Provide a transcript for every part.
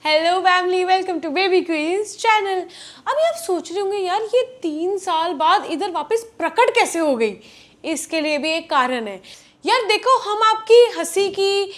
Hello family, welcome to baby queens channel. अभी आप सोच रहे होंगे यार ये 3 साल बाद इधर वापस प्रकट कैसे हो गई। इसके लिए भी एक कारण है यार। देखो, हम आपकी हंसी की,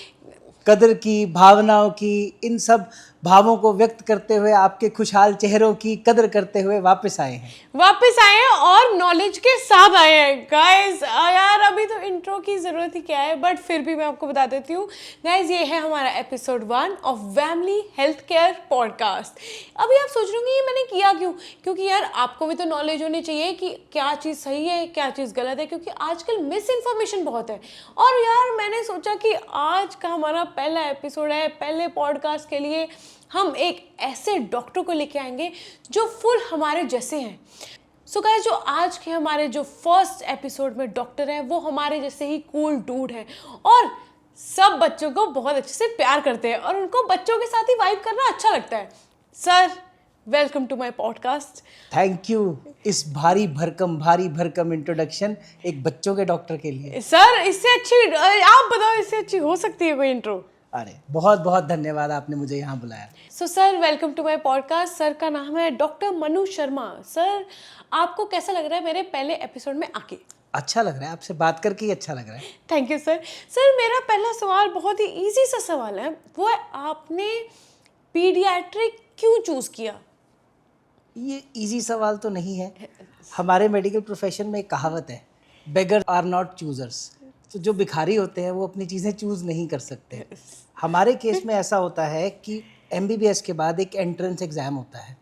कदर की, भावनाओं की, इन सब भावों को व्यक्त करते हुए आपके खुशहाल चेहरों की कदर करते हुए वापस आए हैं और नॉलेज के साथ आए हैं गाइस। यार अभी तो इंट्रो की ज़रूरत ही क्या है, बट फिर भी मैं आपको बता देती हूँ गाइस, ये है हमारा episode 1 of family health care podcast. अभी आप सोच रहे होंगे ये मैंने किया क्यों, क्योंकि यार आपको भी तो नॉलेज होनी चाहिए कि क्या चीज़ सही है क्या चीज़ गलत है, क्योंकि आजकल मिस इन्फॉर्मेशन बहुत है। और यार मैंने सोचा कि आज का हमारा पहला एपिसोड है, पहले पॉडकास्ट के लिए हम एक ऐसे डॉक्टर को लेके आएंगे जो फुल हमारे जैसे हैं। सो गाइस, जो आज के हमारे जो फर्स्ट एपिसोड में डॉक्टर हैं वो हमारे जैसे ही कूल डूड हैं और सब बच्चों को बहुत अच्छे से प्यार करते हैं और उनको बच्चों के साथ ही वाइब करना अच्छा लगता है। Sir, welcome to my podcast. Thank you इस भारी भरकम इंट्रोडक्शन एक बच्चों के डॉक्टर के लिए। सर, इससे अच्छी आप बताओ, इससे अच्छी हो सकती है कोई इंट्रो? अरे बहुत बहुत धन्यवाद, आपने मुझे यहाँ बुलाया। So sir, welcome to my podcast. Sir का नाम है डॉक्टर मनु शर्मा। सर, आपको कैसा लग रहा है मेरे पहले एपिसोड में आके? अच्छा लग रहा है, आपसे बात करके ही अच्छा लग रहा है। Thank you sir. सर, मेरा पहला सवाल बहुत ही इजी सा सवाल है, वो है आपने पीडियाट्रिक क्यों चूज़ किया? ये इजी सवाल तो नहीं है। हमारे मेडिकल प्रोफेशन में एक कहावत है, बेगर आर नॉट चूजर्स। तो जो भिखारी होते हैं वो अपनी चीज़ें चूज़ नहीं कर सकते। हमारे केस में ऐसा होता है कि एमबीबीएस के बाद एक एंट्रेंस एग्ज़ाम होता है,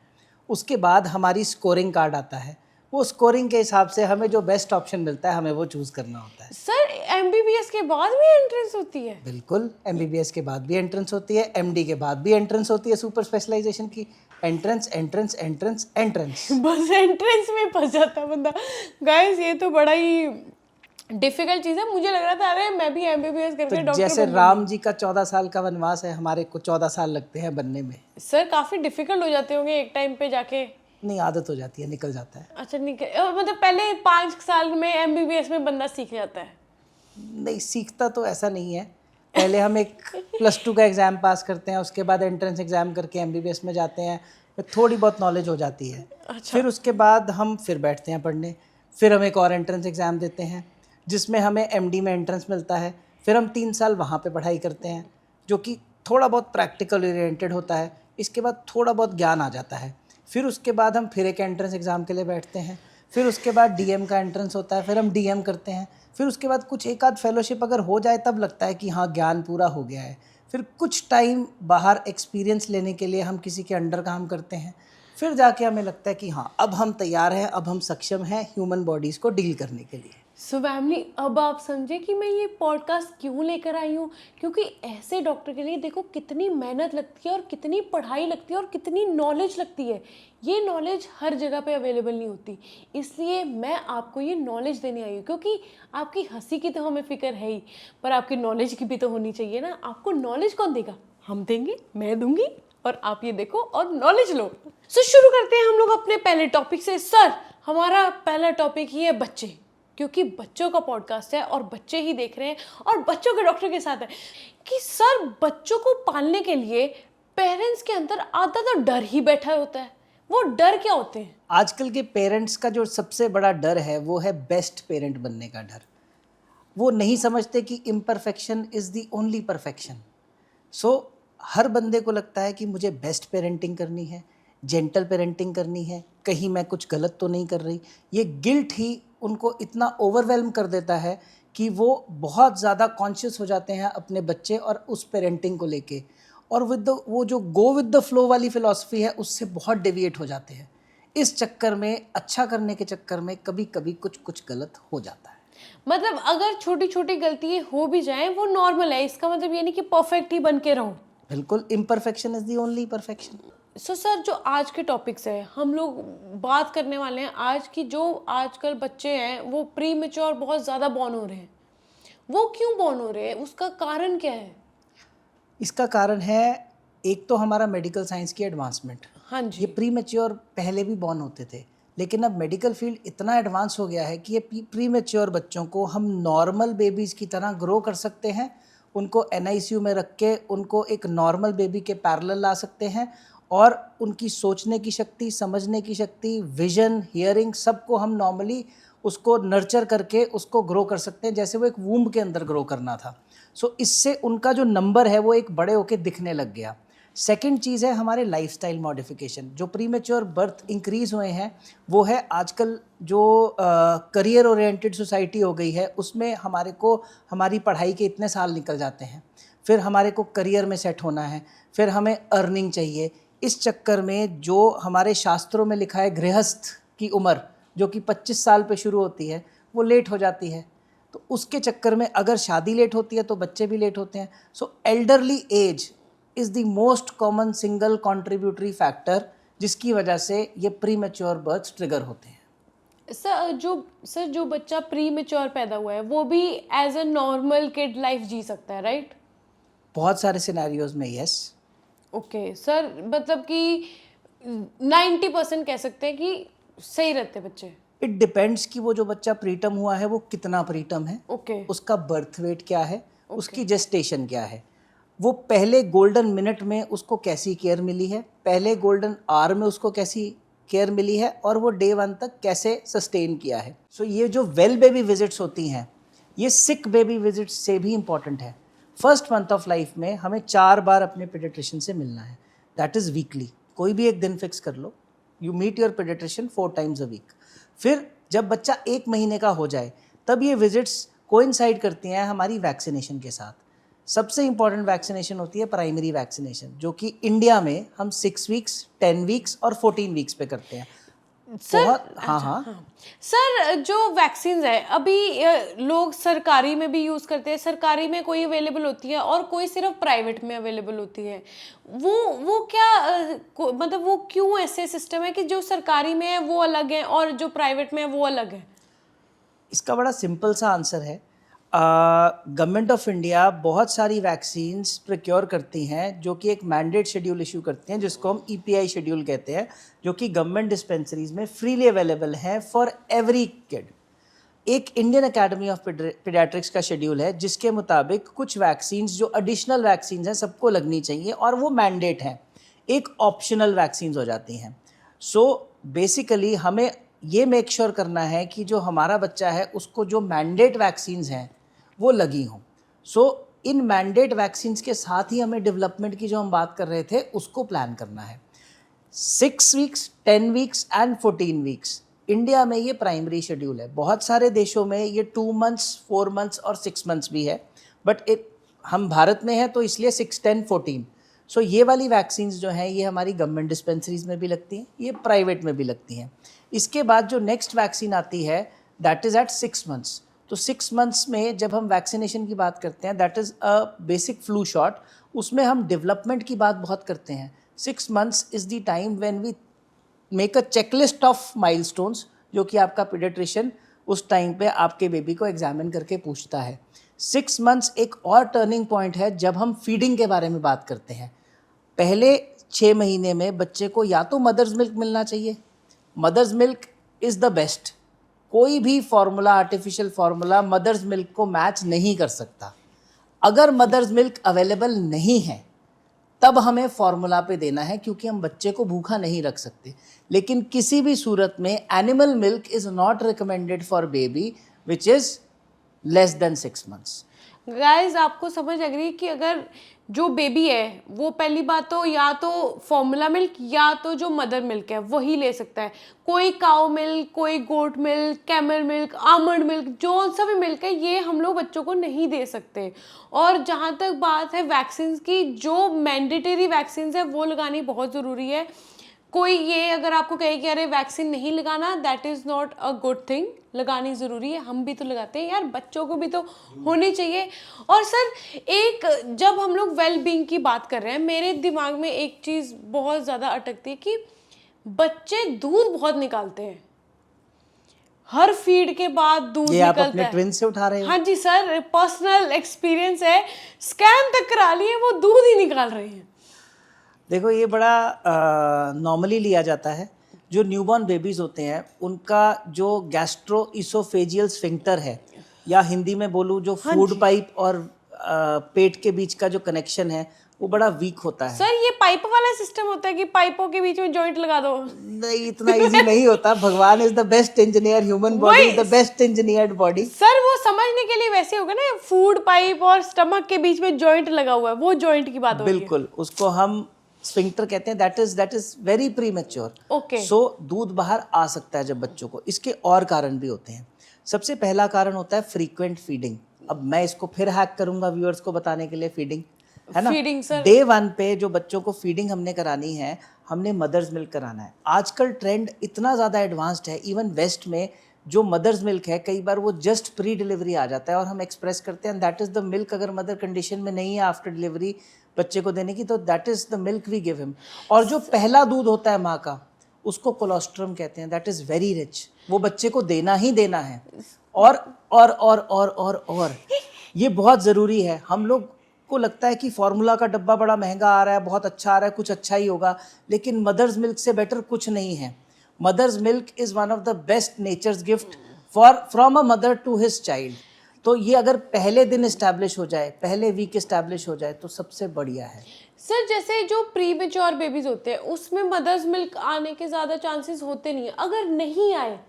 उसके बाद हमारी स्कोरिंग कार्ड आता है। वो स्कोरिंग के हिसाब से हमें जो बेस्ट ऑप्शन मिलता है हमें वो चूज़ करना होता है। सर, एमबीबीएस के बाद भी एंट्रेंस होती है? बिल्कुल, एमबीबीएस के बाद भी एंट्रेंस होती है, एमडी के बाद भी एंट्रेंस होती है, सुपर स्पेशलाइजेशन की। एंट्रेंस एंट्रेंस एंट्रेंस एंट्रेंस, बस एंट्रेंस में फंस जाता है बंदा। गाइस, ये तो बड़ा ही डिफिकल्ट चीज़ है। मुझे लग रहा था अरे मैं भी एमबीबीएस करके तो डॉक्टर जैसे राम जी का 14 साल का वनवास है, हमारे को 14 साल लगते हैं बनने में। सर, काफ़ी डिफिकल्ट हो जाते होंगे एक टाइम पे जाके? नहीं, आदत हो जाती है, निकल जाता है। अच्छा, मतलब पहले 5 साल में एमबीबीएस में बंदा सीख जाता है? नहीं, सीखता तो ऐसा नहीं है। पहले हम एक +2 का एग्ज़ाम पास करते हैं, उसके बाद एंट्रेंस एग्ज़ाम करके एमबीबीएस में जाते हैं, फिर थोड़ी बहुत नॉलेज हो जाती है। अच्छा। फिर उसके बाद हम फिर बैठते हैं पढ़ने, फिर हम एक और एंट्रेंस एग्ज़ाम देते हैं जिसमें हमें एमडी में एंट्रेंस मिलता है। फिर हम 3 साल वहाँ पे पढ़ाई करते हैं जो कि थोड़ा बहुत प्रैक्टिकल ओरिएंटेड होता है। इसके बाद थोड़ा बहुत ज्ञान आ जाता है। फिर उसके बाद हम फिर एक एंट्रेंस एग्ज़ाम के लिए बैठते हैं। फिर उसके बाद डीएम का एंट्रेंस होता है, फिर हम डीएम करते हैं। फिर उसके बाद कुछ एक आध फेलोशिप अगर हो जाए तब लगता है कि हाँ, ज्ञान पूरा हो गया है। फिर कुछ टाइम बाहर एक्सपीरियंस लेने के लिए हम किसी के अंडर काम करते हैं। फिर जाके हमें लगता है कि हाँ, अब हम तैयार हैं, अब हम सक्षम हैं ह्यूमन बॉडीज़ को डील करने के लिए। सो फैमिली, अब आप समझे कि मैं ये पॉडकास्ट क्यों लेकर आई हूँ, क्योंकि ऐसे डॉक्टर के लिए देखो कितनी मेहनत लगती है और कितनी पढ़ाई लगती है और कितनी नॉलेज लगती है। ये नॉलेज हर जगह पे अवेलेबल नहीं होती, इसलिए मैं आपको ये नॉलेज देने आई हूँ। क्योंकि आपकी हंसी की तो हमें फिक्र है ही, पर आपकी नॉलेज की भी तो होनी चाहिए ना। आपको नॉलेज कौन देगा? हम देंगे, मैं दूंगी, और आप ये देखो और नॉलेज लो। सो शुरू करते हैं हम लोग अपने पहले टॉपिक से। सर, हमारा पहला टॉपिक ही है बच्चे, क्योंकि बच्चों का पॉडकास्ट है और बच्चे ही देख रहे हैं और बच्चों के डॉक्टर के साथ है। कि सर, बच्चों को पालने के लिए पेरेंट्स के अंदर आधा तो डर ही बैठा होता है। वो डर क्या होते हैं? आजकल के पेरेंट्स का जो सबसे बड़ा डर है वो है बेस्ट पेरेंट बनने का डर। वो नहीं समझते कि imperfection is the only perfection. So हर बंदे को लगता है कि मुझे बेस्ट पेरेंटिंग करनी है, जेंटल पेरेंटिंग करनी है, कहीं मैं कुछ गलत तो नहीं कर रही। ये गिल्ट ही उनको इतना ओवरवेल्म कर देता है कि वो बहुत ज़्यादा कॉन्शियस हो जाते हैं अपने बच्चे और उस पेरेंटिंग को लेके, और वो जो गो विद द फ्लो वाली फिलॉसफी है उससे बहुत डेविएट हो जाते हैं। इस चक्कर में, अच्छा करने के चक्कर में कभी कभी कुछ गलत हो जाता है। मतलब अगर छोटी छोटी गलतियाँ हो भी जाएं वो नॉर्मल है, इसका मतलब ये नहीं कि परफेक्ट ही बन के रहो। बिल्कुल, imperfection is the only perfection. So sir, जो आज के टॉपिक्स है हम लोग बात करने वाले हैं आज की। जो आजकल बच्चे हैं वो प्री मेच्योर बहुत ज़्यादा बॉर्न हो रहे हैं। वो क्यों बॉर्न हो रहे हैं, उसका कारण क्या है? इसका कारण है, एक तो हमारा मेडिकल साइंस की एडवांसमेंट। हाँ जी। ये प्री मैच्योर पहले भी बॉर्न होते थे, लेकिन अब मेडिकल फील्ड इतना एडवांस हो गया है कि ये प्री मैच्योर बच्चों को हम नॉर्मल बेबीज़ की तरह ग्रो कर सकते हैं उनको NICU में रख के उनको एक नॉर्मल बेबी के पैरेलल ला सकते हैं और उनकी सोचने की शक्ति, समझने की शक्ति, विजन, हियरिंग, सबको हम नॉर्मली उसको नर्चर करके उसको ग्रो कर सकते हैं जैसे वो एक वूम्ब के अंदर ग्रो करना था। सो इससे उनका जो नंबर है वो एक बड़े होके दिखने लग गया। सेकंड चीज़ है हमारे लाइफस्टाइल मॉडिफिकेशन। जो प्रीमेच्योर बर्थ इंक्रीज हुए हैं वो है आजकल जो करियर ओरिएंटेड सोसाइटी हो गई है, उसमें हमारे को हमारी पढ़ाई के इतने साल निकल जाते हैं, फिर हमारे को करियर में सेट होना है, फिर हमें अर्निंग चाहिए। इस चक्कर में जो हमारे शास्त्रों में लिखा है गृहस्थ की उम्र जो कि 25 साल पे शुरू होती है वो लेट हो जाती है। तो उसके चक्कर में अगर शादी लेट होती है तो बच्चे भी लेट होते हैं। So elderly age is the most common single contributory factor जिसकी वजह से ये प्री मैच्योर बर्थ ट्रिगर होते हैं। सर जो बच्चा प्री मैच्योर पैदा हुआ है वो भी as a normal kid life जी सकता है, राइट? बहुत सारे सिनेरियोज में यस। ओके सर, मतलब कि 90% कह सकते हैं कि सही रहते बच्चे। इट डिपेंड्स कि वो जो बच्चा प्रीटर्म हुआ है वो कितना प्रीटर्म है, ओके उसका बर्थ वेट क्या है, उसकी जेस्टेशन क्या है, वो पहले गोल्डन मिनट में उसको कैसी केयर मिली है, पहले गोल्डन आवर में उसको कैसी केयर मिली है, और वो डे 1 तक कैसे सस्टेन किया है। सो ये जो वेल बेबी विजिट्स होती हैं ये सिक बेबी विजिट्स से भी इम्पॉर्टेंट है। फर्स्ट मंथ ऑफ लाइफ में हमें 4 बार अपने पीडियाट्रिशियन से मिलना है, दैट इज़ वीकली। कोई भी एक दिन फिक्स कर लो, you meet your paediatrician 4 times a week। फिर जब बच्चा 1 महीने का हो जाए तब ये विजिट्स कोइंसाइड करती हैं हमारी वैक्सीनेशन के साथ। सबसे इम्पॉर्टेंट वैक्सीनेशन होती है प्राइमरी वैक्सीनेशन, जो कि इंडिया में हम 6 वीक्स, 10 वीक्स और 14 वीक्स पे करते हैं। सर हाँ। सर जो वैक्सीन है अभी लोग सरकारी में भी यूज़ करते हैं, सरकारी में कोई अवेलेबल होती है और कोई सिर्फ प्राइवेट में अवेलेबल होती है। वो क्या मतलब वो क्यों ऐसे सिस्टम है कि जो सरकारी में है वो अलग है और जो प्राइवेट में है वो अलग है? इसका बड़ा सिंपल सा आंसर है। गवर्नमेंट ऑफ इंडिया बहुत सारी वैक्सीन्स प्रोक्योर करती हैं जो कि एक मैंडेट शेड्यूल इशू करती हैं जिसको हम EPI शेड्यूल कहते हैं, जो कि गवर्नमेंट डिस्पेंसरीज में फ्रीली अवेलेबल है फॉर एवरी किड। एक इंडियन अकेडमी ऑफ पीडियाट्रिक्स का शेड्यूल है जिसके मुताबिक कुछ वैक्सीन्स जो एडिशनल वैक्सीन्स हैं सबको लगनी चाहिए और वो मैंडेट हैं, एक ऑप्शनल वैक्सीन्स हो जाती हैं। सो बेसिकली हमें ये मेक श्योर करना है कि जो हमारा बच्चा है उसको जो मैंडेट वैक्सीन्स हैं वो लगी हों। सो इन मैंडेट वैक्सीन्स के साथ ही हमें डेवलपमेंट की जो हम बात कर रहे थे उसको प्लान करना है। 6 weeks, 10 weeks and 14 weeks India में ये प्राइमरी शेड्यूल है। बहुत सारे देशों में ये 2 months, 4 months और 6 months भी है, बट हम भारत में हैं तो इसलिए 6, 10, 14। सो ये वाली वैक्सीन्स जो हैं ये हमारी गवर्नमेंट डिस्पेंसरीज में भी लगती हैं, ये प्राइवेट में भी लगती हैं। इसके बाद जो नेक्स्ट वैक्सीन आती है दैट इज़ एट 6 months। तो 6 months में जब हम वैक्सीनेशन की बात करते हैं that is a basic flu shot, उसमें हम डेवलपमेंट की बात बहुत करते हैं। 6 months is the time when we make a checklist of milestones जो कि आपका पीडियाट्रिशियन उस टाइम पे आपके बेबी को एग्जामिन करके पूछता है। 6 months एक और टर्निंग पॉइंट है जब हम फीडिंग के बारे में बात करते हैं। पहले 6 महीने में बच्चे को या तो मदर्स मिल्क मिलना चाहिए, mother's milk is the best. कोई भी formula, artificial formula mother's milk को मैच नहीं कर सकता। अगर मदर्स मिल्क अवेलेबल नहीं है तब हमें फार्मूला पे देना है क्योंकि हम बच्चे को भूखा नहीं रख सकते। लेकिन किसी भी सूरत में animal milk is not recommended for baby which is less than 6 months। Guys आपको समझ लग रही है कि अगर जो बेबी है वो पहली बात तो या तो फॉर्मूला मिल्क या तो जो मदर मिल्क है वही ले सकता है। कोई काउ मिल्क, कोई goat milk, camel milk, almond milk, जो सा भी मिल्क है ये हम लोग बच्चों को नहीं दे सकते। और जहाँ तक बात है वैक्सीन की, जो मैंडेटरी वैक्सीन है वो लगानी बहुत ज़रूरी है। कोई ये अगर आपको कहे कि अरे वैक्सीन नहीं लगाना, that is not a good thing. लगानी ज़रूरी है, हम भी तो लगाते हैं यार, बच्चों को भी तो होनी चाहिए। और सर एक जब हम लोग वेल बीइंग की बात कर रहे हैं, मेरे दिमाग में एक चीज़ बहुत ज़्यादा अटकती है कि बच्चे दूध बहुत निकालते हैं, हर फीड के बाद दूध ये आप निकलता अपने है। ट्विन से उठा रहे हो? हाँ जी सर, पर्सनल एक्सपीरियंस है, स्कैन तक करा लिए वो दूध ही निकाल रहे हैं। देखो ये बड़ा नॉर्मली लिया जाता है। जो न्यूबॉर्न बेबीज़ होते हैं उनका जो गैस्ट्रो इसोफेजियल स्फिंक्टर है, या हिंदी में बोलूँ जो फूड पाइप और पेट के बीच का जो कनेक्शन है वो बड़ा वीक होता है। सर ये पाइप वाला सिस्टम होता है कि पाइपों के बीच में जॉइंट लगा दो? नहीं, इतना इजी नहीं होता। भगवान is the best engineer, human body is the best engineered body. Sir वो समझने के लिए वैसे होगा ना, फूड पाइप और स्टमक के बीच में जॉइंट लगा हुआ है, वो जॉइंट की बात हो रही है। बिल्कुल, उसको हम स्फिंक्टर कहते हैं। That is very premature. Okay. So दूध बाहर आ सकता है जब बच्चों को। इसके और कारण भी होते हैं। सबसे पहला कारण होता है फ्रीक्वेंट फीडिंग। अब मैं इसको फिर हैक करूंगा व्यूअर्स को बताने के लिए। फीडिंग है ना, फीडिंग सर, डे 1 पे जो बच्चों को फीडिंग हमने करानी है, हमने मदर्स मिल्क कराना है। आजकल ट्रेंड इतना ज़्यादा एडवांस्ड है, इवन वेस्ट में जो मदर्स मिल्क है कई बार वो जस्ट प्री डिलीवरी आ जाता है और हम एक्सप्रेस करते हैं दैट इज़ द मिल्क। अगर मदर कंडीशन में नहीं है आफ्टर डिलीवरी बच्चे को देने की, तो that is the milk we give him. और जो पहला दूध होता है माँ का, उसको कोलोस्ट्रम कहते हैं। दैट इज़ वेरी रिच, वो बच्चे को देना ही देना है। और ये बहुत ज़रूरी है। हम लोग को लगता है कि फार्मूला का डब्बा बड़ा महंगा आ रहा है, बहुत अच्छा आ रहा है, कुछ अच्छा ही होगा, लेकिन मदर्स मिल्क से बेटर कुछ नहीं है। Mother's milk is one of the best nature's gift from a mother to his child. तो ये अगर पहले दिन इस्टेब्लिश हो जाए, पहले वीक इस्टेब्लिश हो जाए, तो सबसे बढ़िया है। सर जैसे जो प्री मेच्योर बेबीज होते हैं उसमें मदर्स मिल्क आने के ज़्यादा चांसेस होते नहीं है, अगर नहीं आए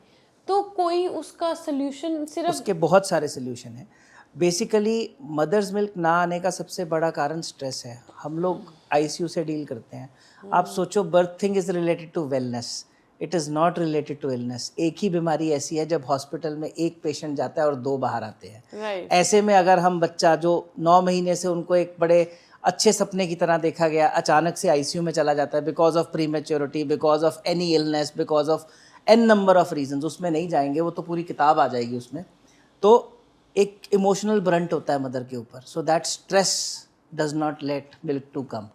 तो कोई उसका सोल्यूशन? सिर्फ उसके बहुत सारे सोल्यूशन हैं। बेसिकली मदर्स मिल्क ना आने का सबसे बड़ा कारण स्ट्रेस है। हम लोग आईसीयू से डील करते हैं। आप सोचो, birthing is related to wellness, it is not related to illness. एक ही बीमारी ऐसी है जब हॉस्पिटल में एक पेशेंट जाता है और 2 बाहर आते हैं। राइट। ऐसे में अगर हम बच्चा जो 9 महीने से उनको एक बड़े अच्छे सपने की तरह देखा गया, अचानक से आईसीयू में चला जाता है because of prematurity, because of any illness, because of an number of reasons, उसमें नहीं जाएंगे, वो तो पूरी किताब आ जाएगी उसमें। तो एक इमोशनल ब्रंट होता है मदर के ऊपर। So that stress does not let milk to come.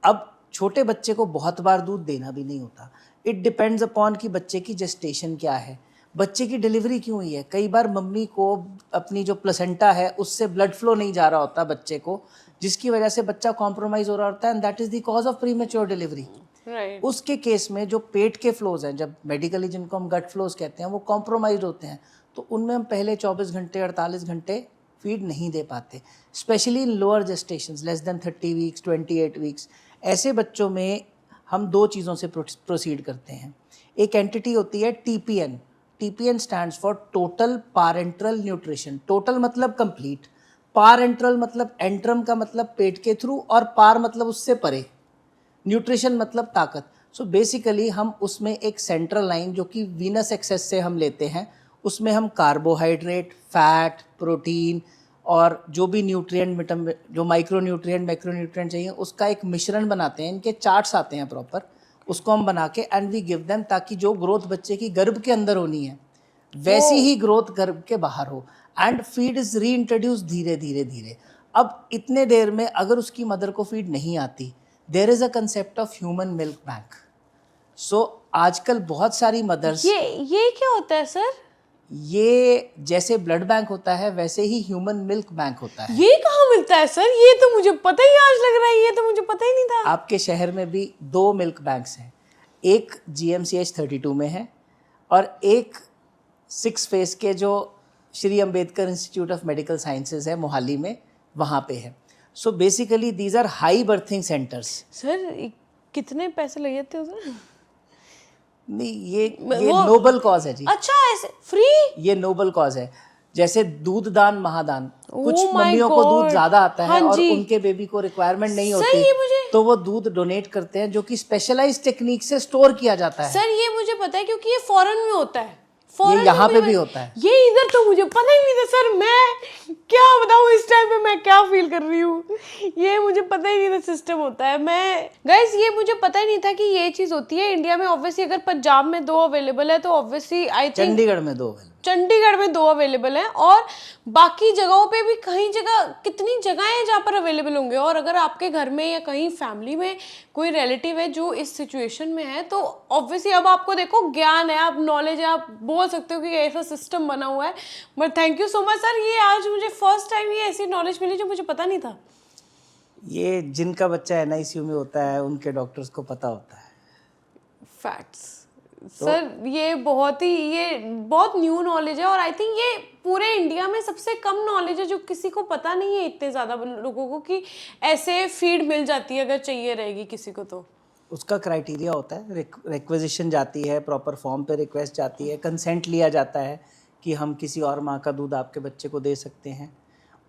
अब छोटे बच्चे को बहुत बार दूध देना भी नहीं होता। इट डिपेंड्स अपॉन कि बच्चे की जेस्टेशन क्या है, बच्चे की डिलीवरी क्यों हुई है। कई बार मम्मी को अपनी जो प्लेसेंटा है उससे ब्लड फ्लो नहीं जा रहा होता बच्चे को, जिसकी वजह से बच्चा कॉम्प्रोमाइज़ हो रहा होता है, and that is the cause of premature delivery. Right. उसके केस में जो पेट के फ्लोज हैं, जब मेडिकली जिनको हम गट फ्लोज कहते हैं, वो कॉम्प्रोमाइज होते हैं, तो उनमें हम पहले 24 घंटे 48 घंटे फीड नहीं दे पाते, specially in lower gestations less than 30 weeks 28 weeks. ऐसे बच्चों में हम 2 चीज़ों से प्रोसीड करते हैं। एक एंटिटी होती है TPN. TPN stands for total parental nutrition. Total मतलब कंप्लीट, पैरेंटल मतलब एंट्रम का मतलब पेट के थ्रू, और पार मतलब उससे परे, न्यूट्रिशन मतलब ताकत। सो बेसिकली हम उसमें एक सेंट्रल लाइन जो कि वीनस एक्सेस से हम लेते हैं, उसमें हम कार्बोहाइड्रेट, फैट, प्रोटीन और जो भी न्यूट्रिएंट, जो माइक्रो न्यूट्रिएंट, मैक्रो न्यूट्रिएंट चाहिए, उसका एक मिश्रण बनाते हैं। इनके चार्ट्स आते हैं प्रॉपर, उसको हम बना के एंड वी गिव देम, ताकि जो ग्रोथ बच्चे की गर्भ के अंदर होनी है वैसी ही ग्रोथ गर्भ के बाहर हो। एंड फीड इज री इंट्रोड्यूस धीरे धीरे धीरे। अब इतने देर में अगर उसकी मदर को फीड नहीं आती, there is a concept of human milk bank. So आजकल बहुत सारी मदर्स, ये क्या होता है सर? ये जैसे ब्लड बैंक होता है वैसे ही ह्यूमन मिल्क बैंक होता है। ये कहाँ मिलता है सर? ये तो मुझे पता ही आज लग रहा है, ये तो मुझे पता ही नहीं था। आपके शहर में भी 2 मिल्क बैंक्स हैं, एक GMCH 32 में है और एक 6 फेस के जो Shri Ambedkar institute of medical sciences है मोहाली में, वहाँ पे है। So basically these are high birthing centres. Sir कितने पैसे लग जाते हैं सर? नहीं, ये नोबल कॉज है जी। अच्छा, ऐसे फ्री? ये नोबल कॉज है। जैसे दूध दान महादान, कुछ Oh my मम्मियों को दूध God. ज्यादा आता है हाँ और जी। उनके बेबी को रिक्वायरमेंट नहीं सर, होती, ये मुझे- तो वो दूध डोनेट करते हैं, जो कि स्पेशलाइज्ड टेक्निक से स्टोर किया जाता है। सर ये मुझे पता है क्योंकि ये फॉरेन में होता है। ये यहाँ पे भी होता है। ये इधर तो मुझे पता ही नहीं था सर। मैं क्या बताऊँ इस टाइम पे मैं क्या फील कर रही हूँ, ये मुझे पता ही नहीं था सिस्टम होता है। मैं गाइस, ये मुझे पता ही नहीं था कि ये चीज़ होती है इंडिया में। ऑब्वियसली अगर पंजाब में 2 अवेलेबल है तो ऑब्वियसली आई थिंक चंडीगढ़ में 2 चंडीगढ़ में 2 अवेलेबल हैं, और बाकी जगहों पे भी कहीं जगह, कितनी जगह हैं जहाँ पर अवेलेबल होंगे। और अगर आपके घर में या कहीं फैमिली में कोई रिलेटिव है जो इस सिचुएशन में है, तो ऑब्वियसली अब आपको देखो ज्ञान है, आप नॉलेज है, आप बोल सकते हो कि ऐसा सिस्टम बना हुआ है। But thank you so much sir, ये आज मुझे फर्स्ट टाइम ये ऐसी नॉलेज मिली जो मुझे पता नहीं था। ये जिनका बच्चा NICU में होता है उनके डॉक्टर्स को पता होता है। फैक्ट्स, सर ये बहुत न्यू नॉलेज है, और आई थिंक ये पूरे इंडिया में सबसे कम नॉलेज है जो किसी को पता नहीं है, इतने ज़्यादा लोगों को, कि ऐसे फीड मिल जाती है अगर चाहिए रहेगी किसी को तो। उसका क्राइटेरिया होता है, रिक्वेजिशन जाती है, प्रॉपर फॉर्म पे रिक्वेस्ट जाती है, कंसेंट लिया जाता है कि हम किसी और माँ का दूध आपके बच्चे को दे सकते हैं।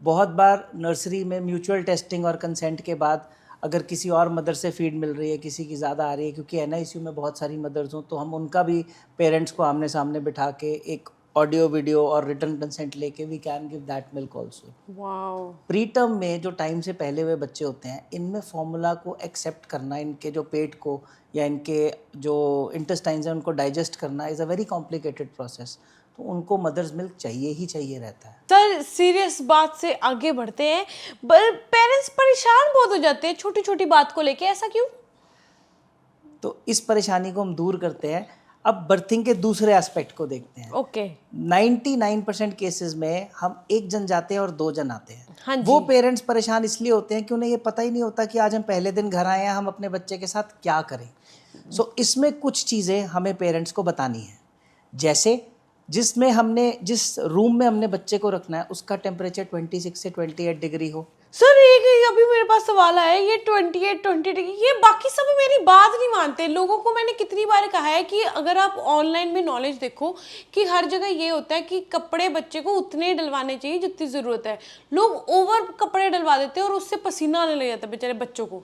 बहुत बार नर्सरी में म्यूचुअल टेस्टिंग और कंसेंट के बाद अगर किसी और मदर से फीड मिल रही है, किसी की ज़्यादा आ रही है, क्योंकि NICU में बहुत सारी मदर्स हों, तो हम उनका भी पेरेंट्स को आमने सामने बिठा के एक ऑडियो वीडियो और रिटर्न कंसेंट लेके we can give that milk also. Wow. Preterm में जो टाइम से पहले हुए बच्चे होते हैं, इनमें फॉर्मूला को एक्सेप्ट करना, इनके जो पेट को या इनके जो इंटेस्टाइन्स हैं उनको डाइजेस्ट करना is a very complicated process, तो उनको मदर्स मिल्क चाहिए ही चाहिए रहता है। सर सीरियस बात से आगे बढ़ते हैं, पेरेंट्स परेशान बहुत हो जाते हैं छोटी छोटी बात को लेके, ऐसा क्यों? तो इस परेशानी को हम दूर करते हैं। अब बर्थिंग के दूसरे एस्पेक्ट को देखते हैं। ओके। 99% केसेस में हम एक जन जाते हैं और 2 जन आते हैं। हाँ जी। वो पेरेंट्स परेशान इसलिए होते हैं कि उन्हें ये पता ही नहीं होता कि आज हम पहले दिन घर आए हैं, हम अपने बच्चे के साथ क्या करें। सो इसमें कुछ चीज़ें हमें पेरेंट्स को बतानी है, जैसे जिस रूम में हमने बच्चे को रखना है उसका टेम्परेचर 26 से 28 डिग्री हो। सर एक अभी मेरे पास सवाल आया, ये 20 डिग्री, ये बाकी सब मेरी बात नहीं मानते। लोगों को मैंने कितनी बार कहा है कि अगर आप ऑनलाइन में नॉलेज देखो कि हर जगह ये होता है कि कपड़े बच्चे को उतने डलवाने चाहिए जितनी ज़रूरत है। लोग ओवर कपड़े डलवा देते हैं और उससे पसीना आने लग जाता है बेचारे बच्चों को।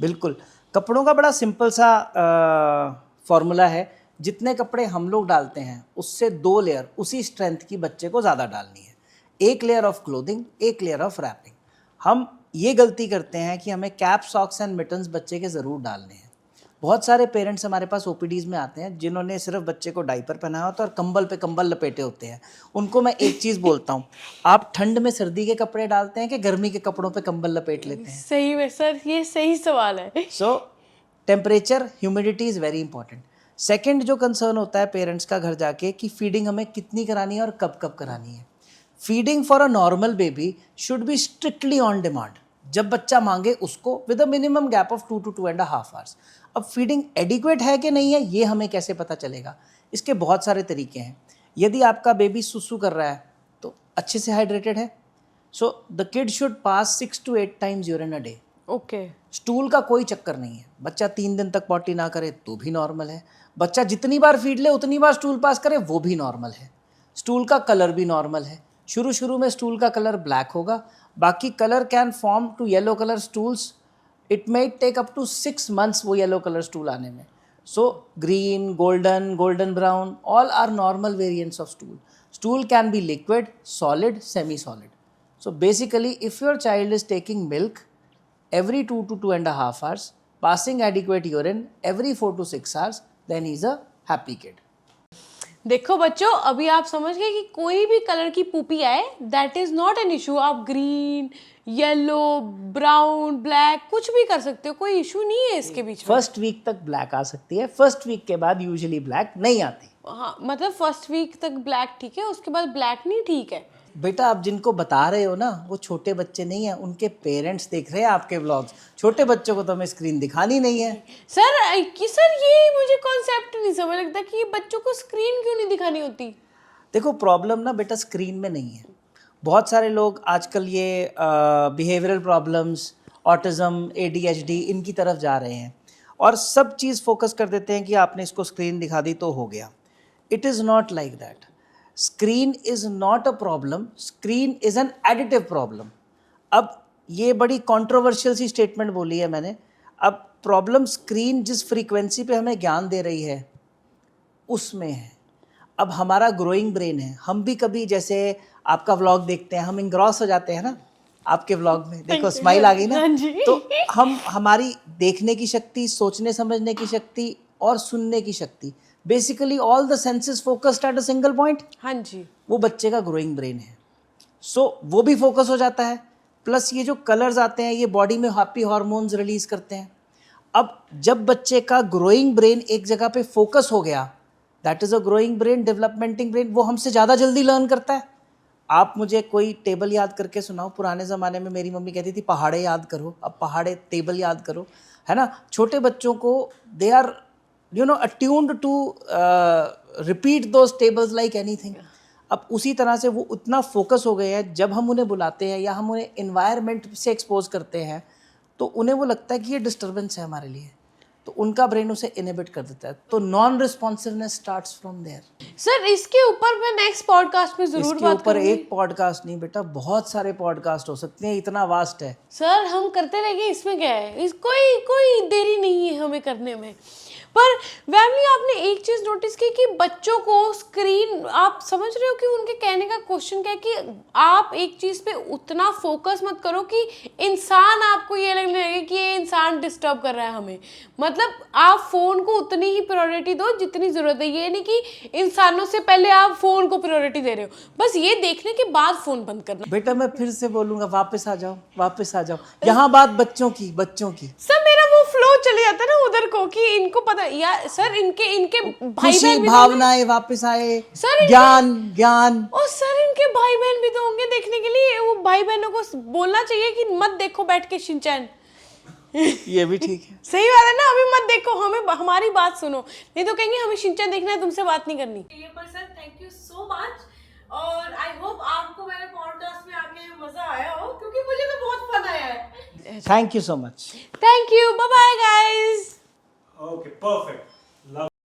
बिल्कुल, कपड़ों का बड़ा सिंपल सा फॉर्मूला है। जितने कपड़े हम लोग डालते हैं उससे 2 लेयर उसी स्ट्रेंथ की बच्चे को ज़्यादा डालनी है। 1 layer of clothing, 1 layer of wrapping. हम ये गलती करते हैं कि हमें कैप, सॉक्स एंड मिटन्स बच्चे के ज़रूर डालने हैं। बहुत सारे पेरेंट्स हमारे पास OPDs में आते हैं जिन्होंने सिर्फ बच्चे को डाइपर पहनाया होता है और कंबल पे कंबल लपेटे होते हैं। उनको मैं एक चीज़ बोलता हूँ, आप ठंड में सर्दी के कपड़े डालते हैं कि गर्मी के कपड़ों पे कंबल लपेट लेते हैं? सही में सर, ये सही सवाल है। सो temperature, humidity is very important. Second जो कंसर्न होता है पेरेंट्स का घर जाके कि फीडिंग हमें कितनी करानी है और कब कब करानी है। Feeding for a normal baby should be strictly on demand, जब बच्चा मांगे उसको, with a minimum gap of 2 to 2.5 hours. अब फीडिंग एडिक्वेट है कि नहीं है ये हमें कैसे पता चलेगा? इसके बहुत सारे तरीके हैं। यदि आपका बेबी सुसु कर रहा है तो अच्छे से हाइड्रेटेड है, so the kid should pass 6 to 8 times urine a day. Okay. Stool का कोई चक्कर नहीं है। बच्चा 3 दिन तक पॉटी ना करे तो भी नॉर्मल है। बच्चा जितनी बार फीड ले उतनी बार स्टूल पास करे वो भी नॉर्मल है। स्टूल का कलर भी नॉर्मल है। शुरू में स्टूल का कलर ब्लैक होगा, बाकी colour can form to yellow colour stools. It may take up to 6 months वो येलो कलर स्टूल आने में। So green, golden brown, all are normal variants of stool. Stool can be liquid, solid, semi solid. So basically if your child is taking milk every 2 to 2.5 hours, passing adequate urine every 4 to 6 hours, then he is a happy kid. देखो बच्चों, अभी आप समझ गए कि कोई भी colour की पूपी आए that is not an issue. आप ग्रीन, येलो, ब्राउन, ब्लैक कुछ भी कर सकते हो, कोई इशू नहीं है इसके बीच में। फर्स्ट वीक तक ब्लैक आ सकती है, फर्स्ट वीक के बाद यूजुअली ब्लैक नहीं आती। हाँ, मतलब फर्स्ट वीक तक ब्लैक ठीक है, उसके बाद ब्लैक नहीं ठीक है। बेटा आप जिनको बता रहे हो ना वो छोटे बच्चे नहीं हैं, उनके पेरेंट्स देख रहे हैं आपके व्लॉग्स। छोटे बच्चों को तो हमें स्क्रीन दिखानी नहीं है। सर ये मुझे कॉन्सेप्ट नहीं समझ लगता कि बच्चों को स्क्रीन क्यों नहीं दिखानी होती। देखो प्रॉब्लम ना बेटा स्क्रीन में नहीं है। बहुत सारे लोग आजकल ये बिहेवियरल प्रॉब्लम्स, ऑटिज़म, ADHD इनकी तरफ जा रहे हैं और सब चीज़ फोकस कर देते हैं कि आपने इसको स्क्रीन दिखा दी तो हो गया। It is not like that. Screen is not a problem, screen is an additive problem. अब ये बड़ी कंट्रोवर्शियल सी स्टेटमेंट बोली है मैंने। अब प्रॉब्लम स्क्रीन जिस फ्रीक्वेंसी पे हमें ज्ञान दे रही है उसमें है। अब हमारा ग्रोइंग ब्रेन है, हम भी कभी जैसे आपका व्लॉग देखते हैं हम इंग्रॉस हो जाते हैं ना आपके व्लॉग में। देखो स्माइल आ गई ना। तो हमारी देखने की शक्ति, सोचने समझने की शक्ति और सुनने की शक्ति, basically all the senses focused at a single point. हाँ जी, वो बच्चे का ग्रोइंग ब्रेन है। सो वो भी फोकस हो जाता है। प्लस ये जो कलर्स आते हैं ये बॉडी में हैप्पी हार्मोन्स रिलीज करते हैं। अब जब बच्चे का ग्रोइंग ब्रेन एक जगह पे फोकस हो गया, that is a growing brain, developmenting brain, वो हमसे ज़्यादा जल्दी लर्न करता है। आप मुझे कोई टेबल याद करके सुनाओ। पुराने ज़माने में मेरी मम्मी कहती थी पहाड़े याद करो, अब पहाड़े टेबल याद करो, है ना। छोटे बच्चों को they are you know, attuned to repeat those tables like anything. अब उसी तरह से वो उतना फोकस हो गए हैं, जब हम उन्हें बुलाते हैं या हम उन्हें इन्वायरमेंट से एक्सपोज करते हैं तो उन्हें वो लगता है कि ये डिस्टर्बेंस है हमारे लिए, तो उनका ब्रेन उसे इनहिबिट कर देता है. तो non responsiveness starts from there. Sir इसके ऊपर मैं नेक्स्ट पॉडकास्ट में जरूर इसके बात ऊपर करूंगी. एक पॉडकास्ट नहीं बेटा, बहुत सारे पॉडकास्ट हो सकते हैं, इतना वास्ट है. सर हम करते रहेंगे, इसमें क्या है, इस कोई देरी नहीं है हमें करने में. पर फैमिली आपने एक चीज़ नोटिस की कि बच्चों को स्क्रीन, आप समझ रहे हो कि उनके कहने का क्वेश्चन क्या है कि आप एक चीज़ पे उतना फोकस मत करो कि इंसान आपको ये लगने लगे कि ये इंसान डिस्टर्ब कर रहा है हमें. मतलब आप फ़ोन को उतनी ही प्रायोरिटी दो जितनी ज़रूरत है. ये नहीं कि इंसानों से पहले आप फ़ोन को प्रायोरिटी दे रहे हो. बस ये देखने के बाद फ़ोन बंद करना. बेटा मैं फिर से बोलूंगा, वापस आ जाओ, वापस आ जाओ. यहाँ बात बच्चों की, बच्चों की. सर मेरा वो फ्लो चले जाता है ना उधर को कि इनको पता या सर इनके भाई खुशी बहन भी भावनाएं वापस आए, सर, ज्ञान ज्ञान. और सर इनके भाई बहन भी तो होंगे देखने के लिए. वो भाई बहनों को बोलना चाहिए कि मत देखो बैठ के शिनचैन. ये भी ठीक है. सही बात है ना, अभी मत देखो, हमें हमारी बात सुनो, नहीं तो कहेंगे हमें शिनचैन देखना है, तुमसे बात नहीं करनी. ये पर sir thank you so much, और आई होप आपको मेरे पॉडकास्ट में आके मजा आया हो, क्योंकि मुझे तो बहुत फन आया है. Thank you so much. Thank you, bye bye guys. Okay, perfect.